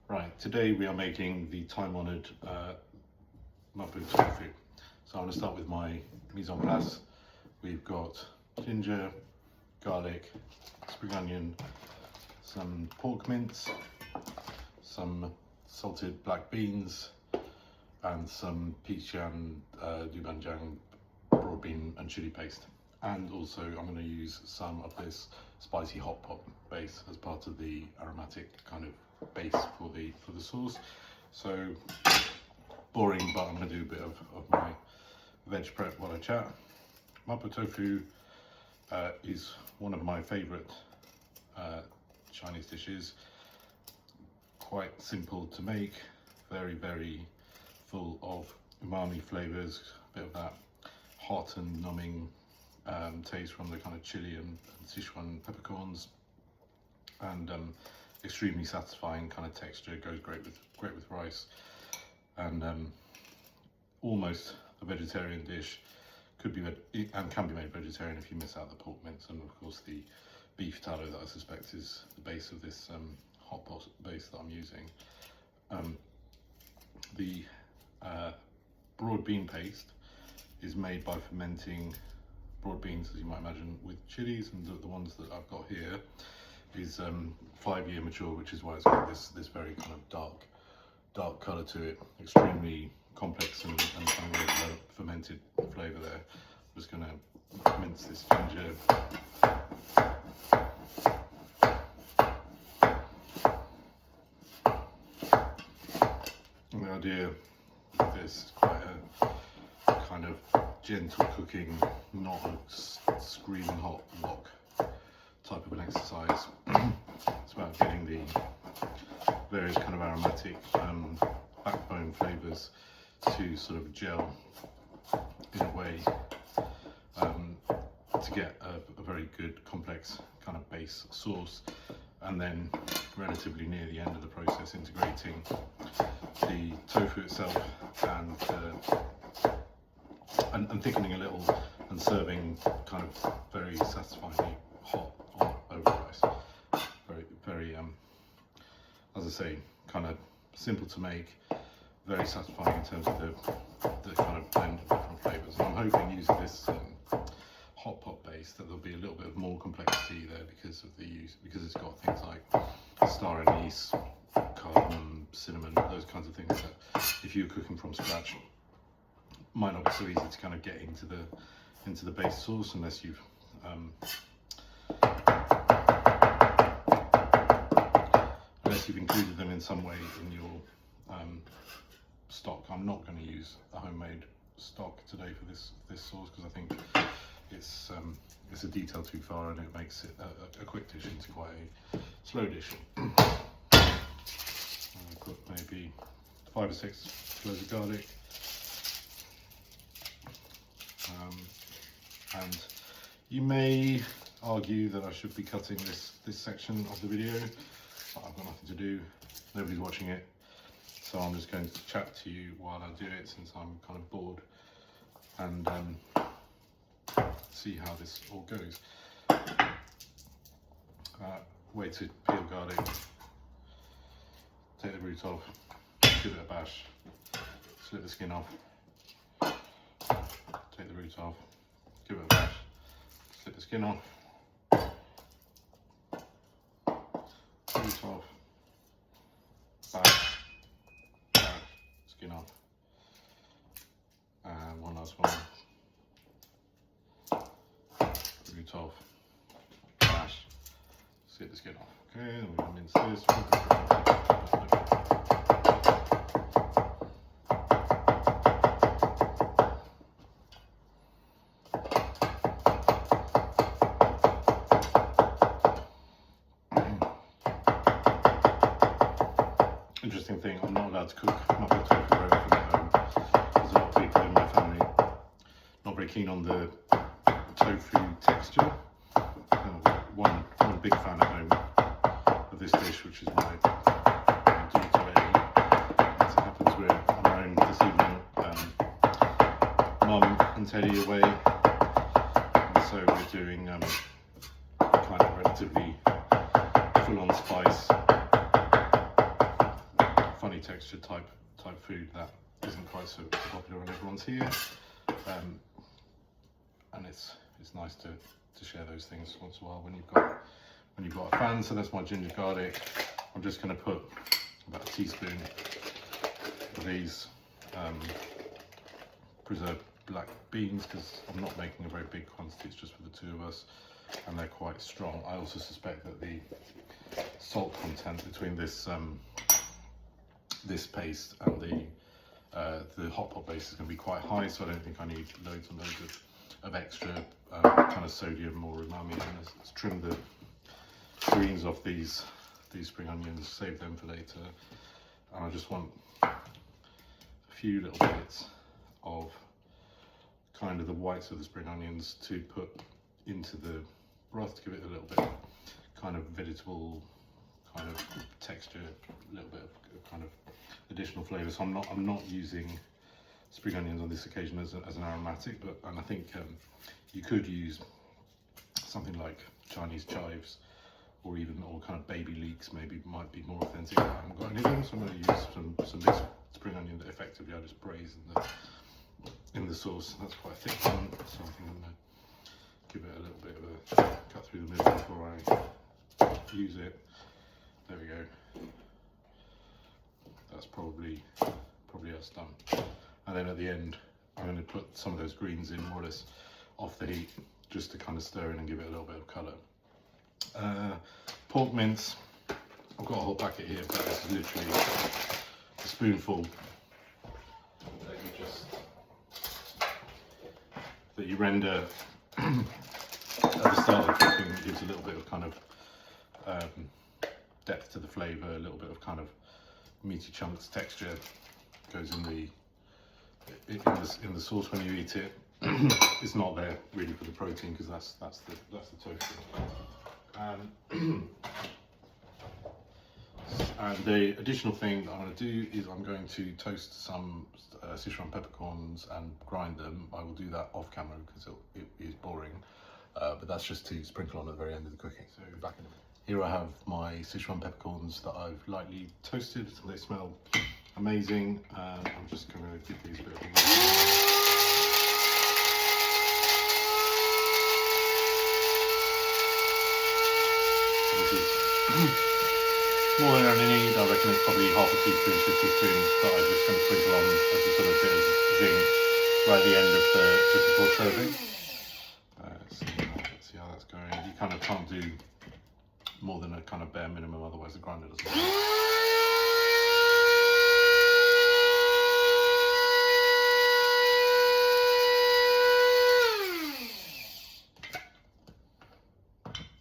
Right, today we are making the time-honoured Mapo tofu. So I'm going to start with my mise en place. We've got ginger, garlic, spring onion, some pork mince, some salted black beans, and some pijian, doubanjiang, broad bean and chili paste. And also I'm going to use some of this spicy hot pot base as part of the aromatic kind of base for the sauce. So boring, but I'm going to do a bit of my veg prep while I chat. Mapo tofu is one of my favourite Chinese dishes. Quite simple to make, very full of umami flavours, a bit of that hot and numbing taste from the kind of chili and Sichuan peppercorns, and extremely satisfying kind of texture. It goes great with rice, and almost a vegetarian dish. Could be and can be made vegetarian if you miss out the pork mince, and of course the beef tallow that I suspect is the base of this hot pot base that I'm using. The broad bean paste is made by fermenting broad beans, as you might imagine, with chilies, and the ones that I've got here is 5-year mature, which is why it's got this very kind of dark colour to it. Extremely complex and kind of fermented flavour there. I'm just going to mince this ginger. And the idea of this is quite a kind of gentle cooking, not a screaming hot wok type of an exercise. It's about getting the various kind of aromatic backbone flavours to sort of gel in a way to get a very good complex kind of base sauce, and then relatively near the end of the process integrating the tofu itself and thickening a little and serving kind of very satisfyingly hot over rice. Very as I say, kind of simple to make, very satisfying in terms of the kind of blend of different flavours. And I'm hoping using this hot pot base that there'll be a little bit of more complexity there because it's got things like star anise, cardamom, cinnamon, those kinds of things that if you're cooking from scratch might not be so easy to kind of get into the base sauce unless you've included them in some way in your stock. I'm not going to use a homemade stock today for this sauce because I think it's a detail too far and it makes it a quick dish into quite a slow dish. I've got maybe 5 or 6 cloves of garlic, and you may argue that I should be cutting this section of the video, but I've got nothing to do, nobody's watching it, so I'm just going to chat to you while I do it since I'm kind of bored, and see how this all goes. Way to peel garlic, take the root off, give it a bash, slip the skin off, take the root off, give it a bash, slip the skin off, root off, bash, skin off, and one last one, root off, bash, slip the skin off. Okay, then we're going to mince this. Interesting thing, I'm not allowed to cook Mapo tofu very often at home. There's a lot of people in my family not very keen on the tofu texture. One big fan at home of this dish, which is my daughter Eddie. As it happens, we're on our own this evening. Mum and Teddy away, and so we're doing kind of relatively full-on spice funny texture type food that isn't quite so popular on everyone's here, and it's nice to share those things once in a while when you've got a fan. So that's my ginger garlic. I'm just going to put about a teaspoon of these preserved black beans, because I'm not making a very big quantity, it's just for the two of us, and they're quite strong. I also suspect that the salt content between this this paste and the hot pot base is going to be quite high, so I don't think I need loads and loads of extra kind of sodium or umami. And let's trim the greens off these spring onions, save them for later. And I just want a few little bits of kind of the whites of the spring onions to put into the broth to give it a little bit kind of vegetable kind of texture, a little bit of kind of additional flavour. So I'm not using spring onions on this occasion as an aromatic, and I think you could use something like Chinese chives or kind of baby leeks, maybe might be more authentic. I haven't got any of them, so I'm going to use some big spring onion that effectively I just braise in the sauce. That's quite a thick one, so I think I'm going to give it a little bit of a cut through the middle before I use it. There we go. That's probably us done. And then at the end, I'm going to put some of those greens in more or less off the heat, just to kind of stir in and give it a little bit of colour. Pork mince, I've got a whole packet here, but this is literally a spoonful that you render at the start of cooking. It gives a little bit of kind of depth to the flavour, a little bit of kind of meaty chunks texture goes in the sauce when you eat it. It's not there really for the protein, because that's the tofu. And the additional thing that I'm going to do is I'm going to toast some Sichuan peppercorns and grind them. I will do that off camera because it is boring, but that's just to sprinkle on at the very end of the cooking. So back in a minute. Here I have my Sichuan peppercorns that I've lightly toasted. They smell amazing. I'm just going to give these a bit of a more than I need. I reckon it's probably half a teaspoon to a teaspoon that I'm just going to sprinkle on as a sort of bit of zing right at the end of just before serving. Let's see how that's going. You kind of can't do more than a kind of bare minimum, otherwise the grinder doesn't work.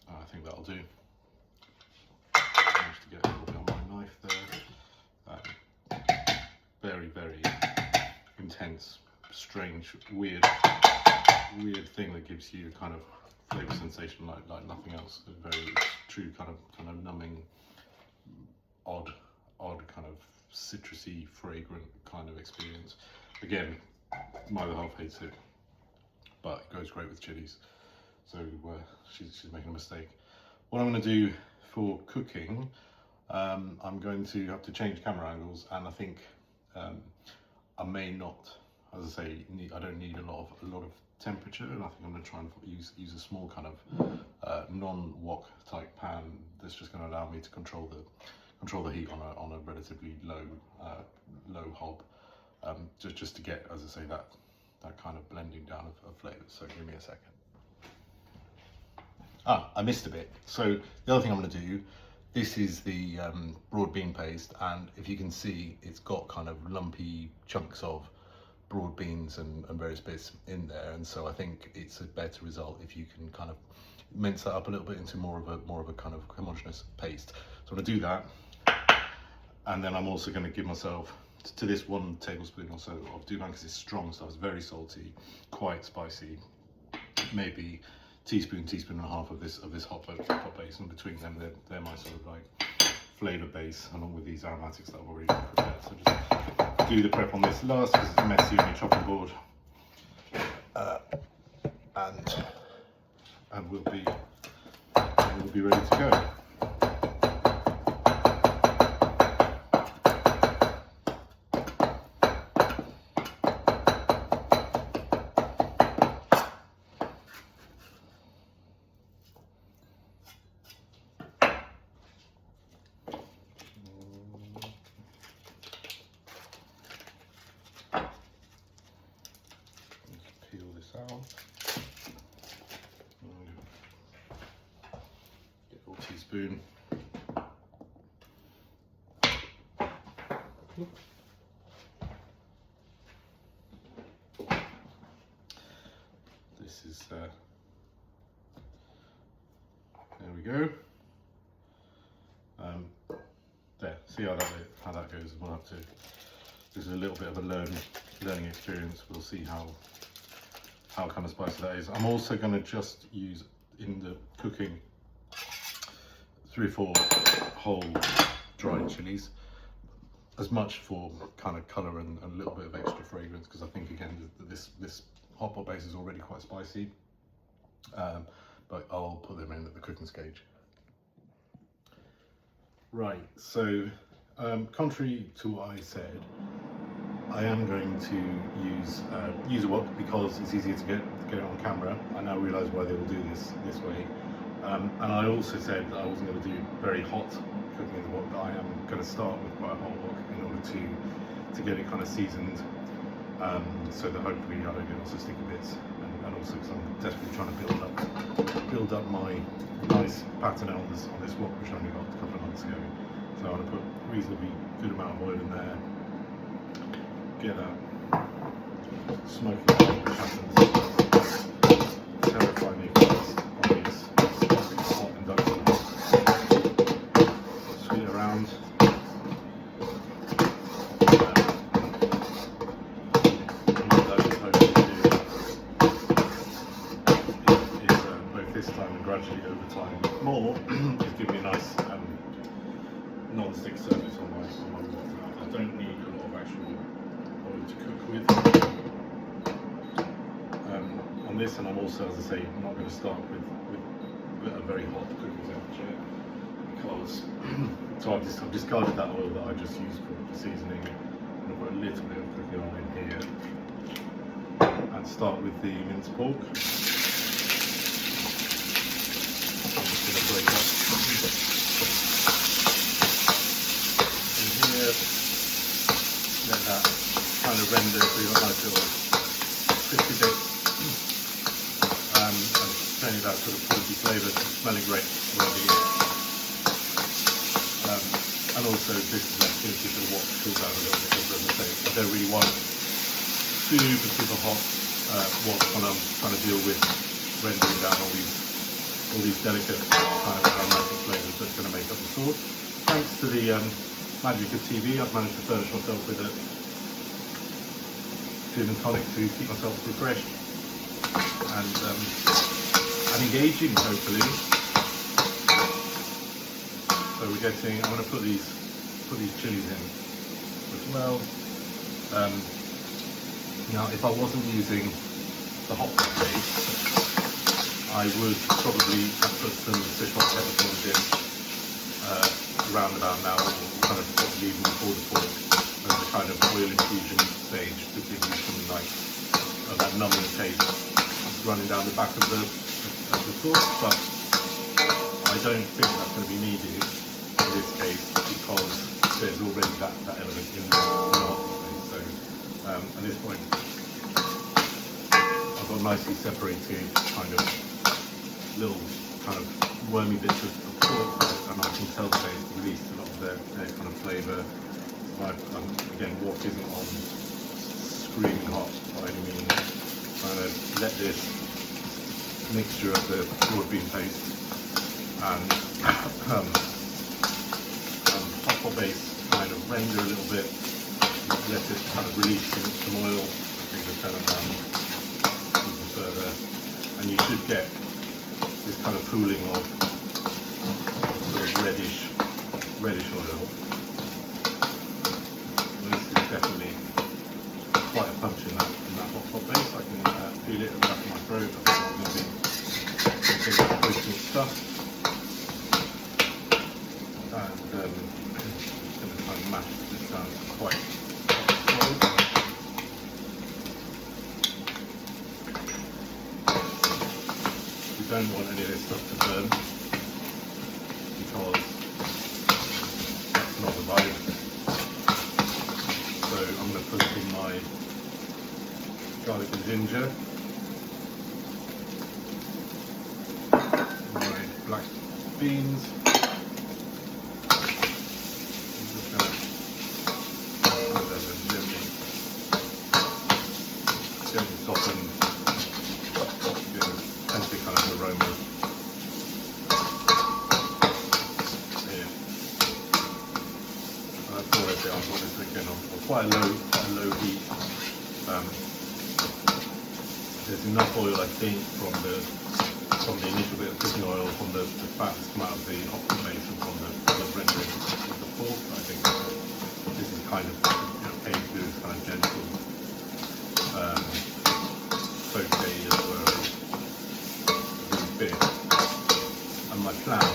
I think that'll do. Managed to get a little bit on my knife there. Very, very intense, strange, weird thing that gives you a kind of flavour sensation like nothing else. A very true kind of numbing, odd kind of citrusy, fragrant kind of experience. Again, my other half hates it, but it goes great with chilies. So she's making a mistake. What I'm going to do for cooking, I'm going to have to change camera angles, and I think I may not, as I say, I don't need a lot of temperature, and I think I'm going to try and use a small kind of non-wok type pan that's just going to allow me to control the heat on a relatively low hob, just to get, as I say, that kind of blending down of flavours. So give me a second. I missed a bit. So the other thing I'm going to do, this is the broad bean paste, and if you can see, it's got kind of lumpy chunks of broad beans and various bits in there, and so I think it's a better result if you can kind of mince that up a little bit into more of a kind of homogeneous paste. So I'm going to do that, and then I'm also going to give myself to this 1 tablespoon or so of douban, because it's strong stuff. It's very salty, quite spicy, maybe teaspoon and a half of this hot base, and between them they're my sort of like flavour base, along with these aromatics that I've already prepared. So just do the prep on this last because it's messy on your chopping board, and we'll be ready to go. teaspoon. This is there we go. There, see how that goes. We'll have to. This is a little bit of a learning experience. We'll see how kind of spicy that is. I'm also going to just use in the cooking 3 or 4 whole dried chilies, as much for kind of colour and a little bit of extra fragrance, because I think again this hot pot base is already quite spicy, but I'll put them in at the cooking stage. Right, so contrary to what I said, I am going to use a wok because it's easier to get it on camera. I now realise why they will do this way. And I also said that I wasn't going to do very hot cooking in the wok, but I am going to start with quite a hot wok in order to get it kind of seasoned, so that hopefully I don't get lots of sticky bits, and also because I'm desperately trying to build up my nice pattern on this wok, which I only got a couple of months ago. So I'm going to put a reasonably good amount of oil in there, get that smoky pattern. Terrify me first on these hot induction. Swing it around. Both this time and gradually over time more is giving me a nice non-stick surface on my wok. I don't need a lot of actual oil to cook with on this, and I'm also, as I say, not going to start with a very hot cooking temperature, because so I've discarded that oil that I just used for seasoning, and I've got a little bit of cooking oil in here. And start with the minced pork. I'm just going to break up in here, let that kind of render so you've got nice little crispy bits, and turning that sort of porky flavour, smelling great already. And also this is an opportunity for the wok to cool down a little bit, because as I say, I don't really want super hot wok when I'm trying to deal with rendering down all these delicate kind of aromatic flavours that's going to make up the sauce. Thanks to the magic of TV, I've managed to furnish myself with a gin and tonic to keep myself refreshed and engaging, hopefully. So I'm going to put these chilies in as well. Now, if I wasn't using the hot pot base, I would probably have put some fish hot peppercorns in around about now, or kind of possibly even before the pork, as a kind of oil infusion stage to give you some like that numbing taste running down the back of the sauce. But I don't think that's going to be needed in this case, because there's already that element in the hot pot base. So at this point, I've got nicely separated kind of little kind of wormy bits of pork, and I can tell that they've released a lot of their kind of flavour. Again, wok isn't on screaming hot by any means. Trying to let this mixture of the broad bean paste and hot pot base kind of render a little bit. Let it kind of release some oil. I think we'll turn it down even further, and you should get this kind of pooling of sort of reddish oil. This is definitely quite a punch in that hot pot base. I can feel it at the back of my throat. I think I'm going to be potent stuff, and just going to try and mash this down quite slow. You don't want any of this stuff to burn, because that's not the vibe. So I'm going to put in my garlic and ginger, my black beans, before I say I've got this again on quite a low heat. There's enough oil, I think, from the initial bit of cooking oil, from the fat that's come out of the hot base, and from the rendering of the pork. I think this is kind of okay to do this kind of gentle saute as well as the bit. And my plan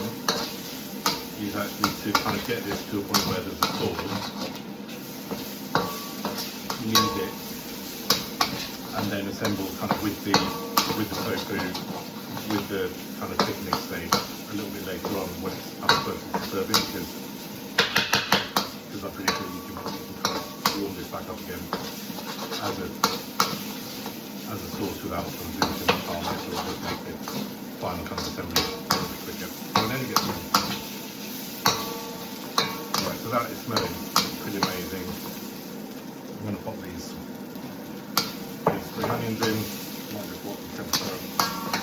is actually to kind of get this to a point where there's a sauce, knead it, and then assemble kind of with the tofu, with the kind of thickening stage a little bit later on when it's close to serving, because I'm pretty sure you can kind of warm this back up again as a sauce without sort of doing too much harm. It sort of make the final kind of assembly a little bit quicker. And then it gets ready. Right, so that is smelling pretty amazing. I'm going to pop these spring onions in. Might just want the temperature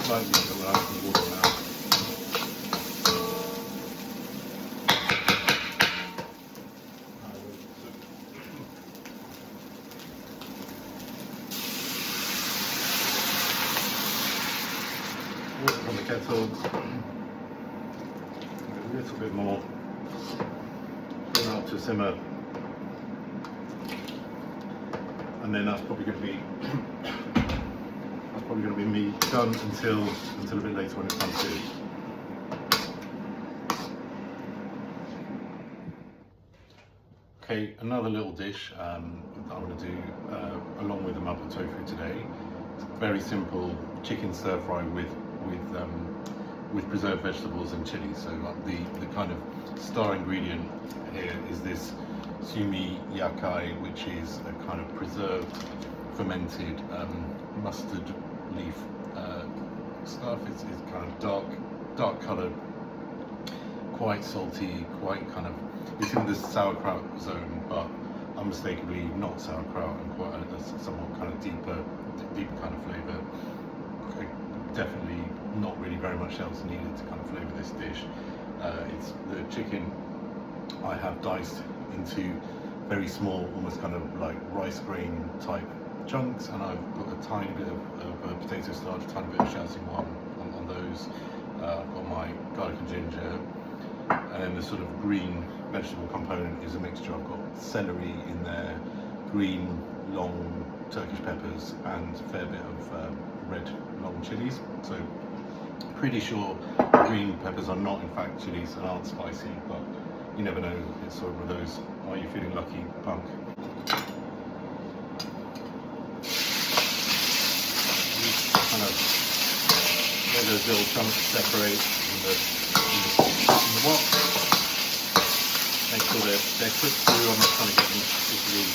slightly to allow some water now. Water from the kettle. A little bit more. Bring that up to simmer. And then that's probably going to be me done until a bit later when it comes to. Okay, another little dish that I'm going to do along with the Mapo tofu today. Very simple chicken stir fry with preserved vegetables and chili. So the kind of star ingredient here is this sumi yakai, which is a kind of preserved, fermented mustard leaf stuff. It's kind of dark coloured, quite salty, quite kind of, it's in the sauerkraut zone, but unmistakably not sauerkraut, and quite a somewhat kind of deeper kind of flavour. Definitely not really very much else needed to kind of flavour this dish. It's the chicken I have diced into very small, almost kind of like rice grain type chunks, and I've put a tiny bit of potato starch, a tiny bit of Shaoxing on those. I've got my garlic and ginger, and then the sort of green vegetable component is a mixture. I've got celery in there, green long Turkish peppers, and a fair bit of red long chilies. So pretty sure green peppers are not in fact chilies and aren't spicy, but you never know. It's sort of one of those, are you feeling lucky, punk? Kind of let those little chunks separate in the wok. Make sure they're cooked through. I'm not trying to get them particularly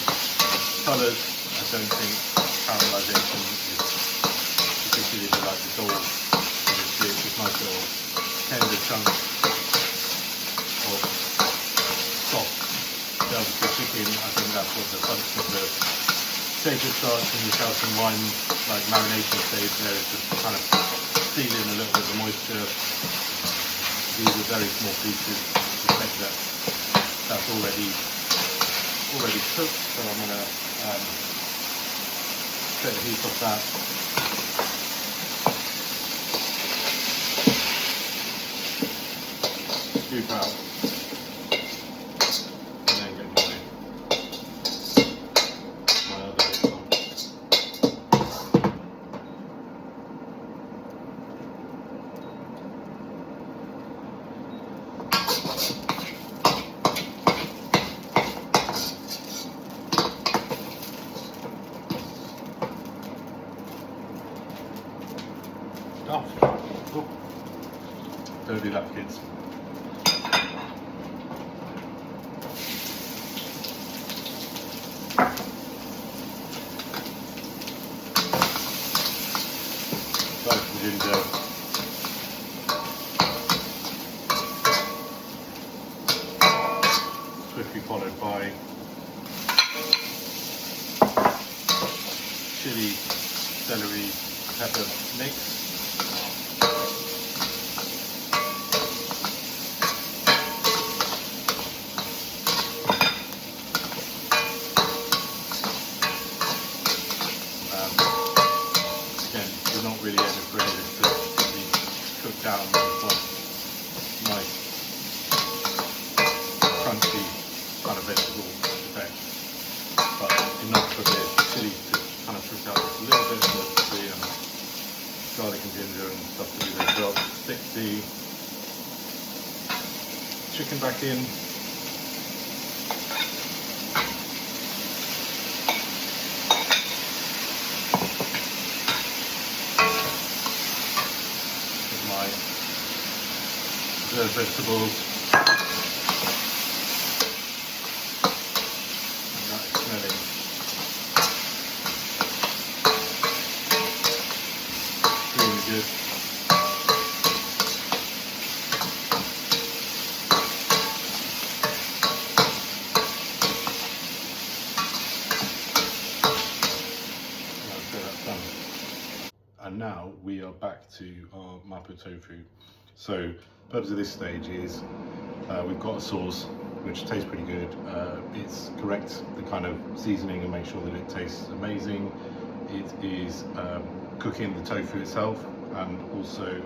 coloured. I don't think caramelisation is particularly like the goal of this dish. It's nice little tender chunks of soft, delicate chicken. I think that's what the function of the potato starch and the Shaoxing wine, like marination stage there, is just kind of seal in a little bit of the moisture. These are very small pieces. Suspect that that's already cooked, so I'm going to set the heat off that. Scoop out, and then get my other bits on. Oh, don't do that, kids. Garlic and ginger. Swiftly followed by chili, celery, pepper mix. dressing back in. With my preserved vegetables. And that is smelling really good. And now we are back to our Mapo tofu. So the purpose of this stage is we've got a sauce which tastes pretty good. It's correct the kind of seasoning and make sure that it tastes amazing. It is cooking the tofu itself and also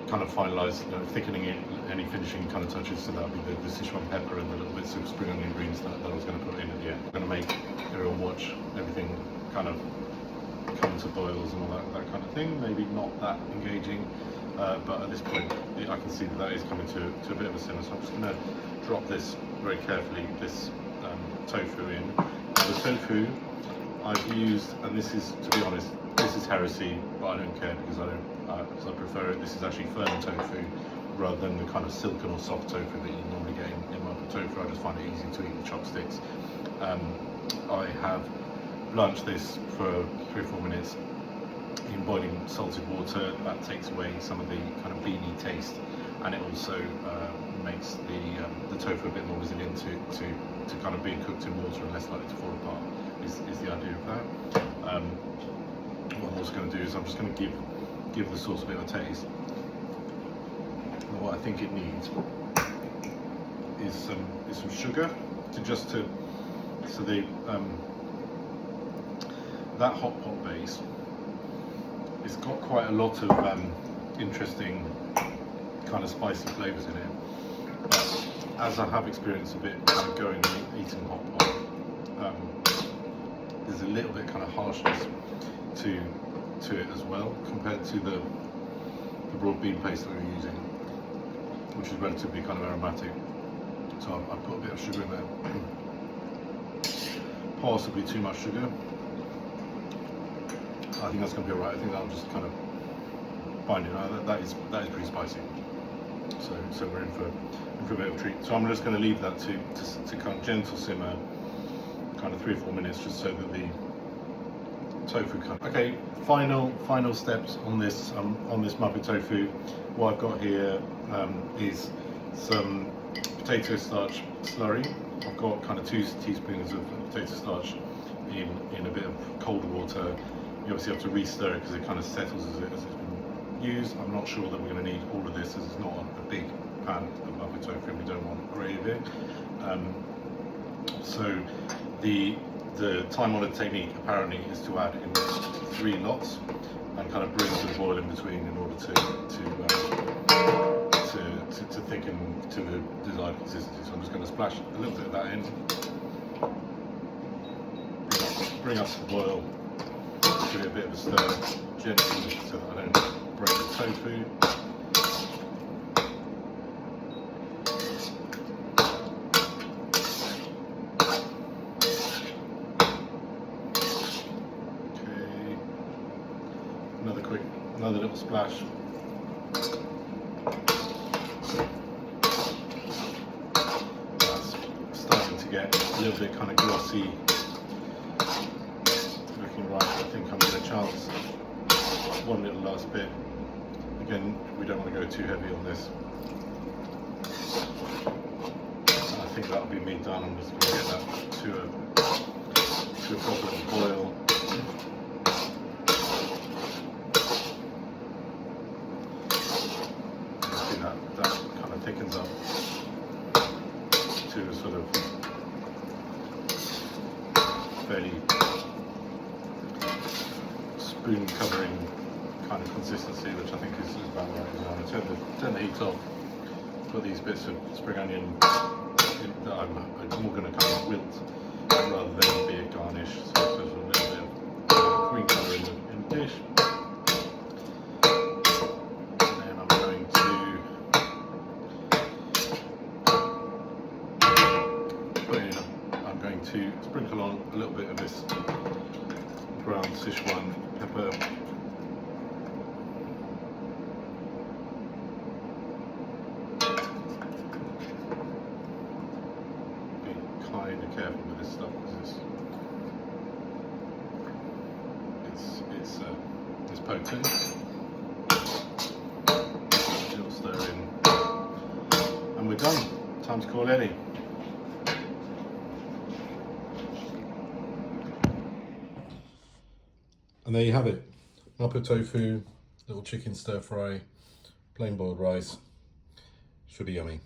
kind of finalise, thickening it, any finishing kind of touches. So that would be the Sichuan pepper and the little bits of spring onion greens that I was going to put in at the end. I'm going to make everyone watch everything kind of come to boils and all that kind of thing. Maybe not that engaging, but at this point I can see that is coming to a bit of a simmer. So I'm just going to drop this very carefully, this tofu in. The tofu I've used, and this is, to be honest, this is heresy, but I don't care because I prefer it. This is actually firm tofu rather than the kind of silken or soft tofu that you normally get in Mapo tofu. I just find it easy to eat with chopsticks. I have blanched this for 3 or 4 minutes in boiling salted water. That takes away some of the kind of beany taste, and it also makes the tofu a bit more resilient to kind of being cooked in water and less likely to fall apart, is the idea of that. What I'm also going to do is I'm just going to give the sauce a bit of a taste. And what I think it needs is some sugar so the that hot pot base, it's got quite a lot of interesting kind of spicy flavours in it. But as I have experienced a bit kind of going and eating hot pot, there's a little bit kind of harshness to it as well compared to the broad bean paste that we're using, which is relatively kind of aromatic. So I put a bit of sugar in there, possibly too much sugar. I think that's going to be alright. I think that'll just kind of bind it. That is pretty spicy. So we're in for a bit of a treat. So I'm just going to leave that to kind of gentle simmer, kind of 3 or 4 minutes, just so that the tofu kind of. Okay, final steps on this Mapo tofu. What I've got here is some potato starch slurry. I've got kind of 2 teaspoons of potato starch in a bit of cold water. You obviously have to re-stir it because it kind of settles as it's been used. I'm not sure that we're going to need all of this, as it's not a big pan of Mapo tofu and we don't want gravy. So the time-honoured technique apparently is to add in 3 lots and kind of bring to the boil in between in order to thicken to the desired consistency. So I'm just going to splash a little bit of that in, bring us to the boil. Give it a bit of a stir gently so that I don't break the tofu. Okay, another little splash. That's starting to get a little bit kind of glossy. Right, I think I'm going to chance one little last bit. Again, we don't want to go too heavy on this. And I think that'll be me done. I'm just going to get that to a proper boil. See that kind of thickens up to a sort of fairly spoon covering kind of consistency, which I think is about right. I'm going to turn the heat off, put these bits of spring onion in, that I'm more going to kind of wilt rather than be a garnish, so there's a little bit of green colour in the dish. And then I'm going to to sprinkle on a little bit of this ground Sichuan pepper. Be kind of careful with this stuff because it's potent. Little stir in, and we're done. Time to call Eddie. And there you have it. Mapo tofu, little chicken stir fry, plain boiled rice. Should be yummy.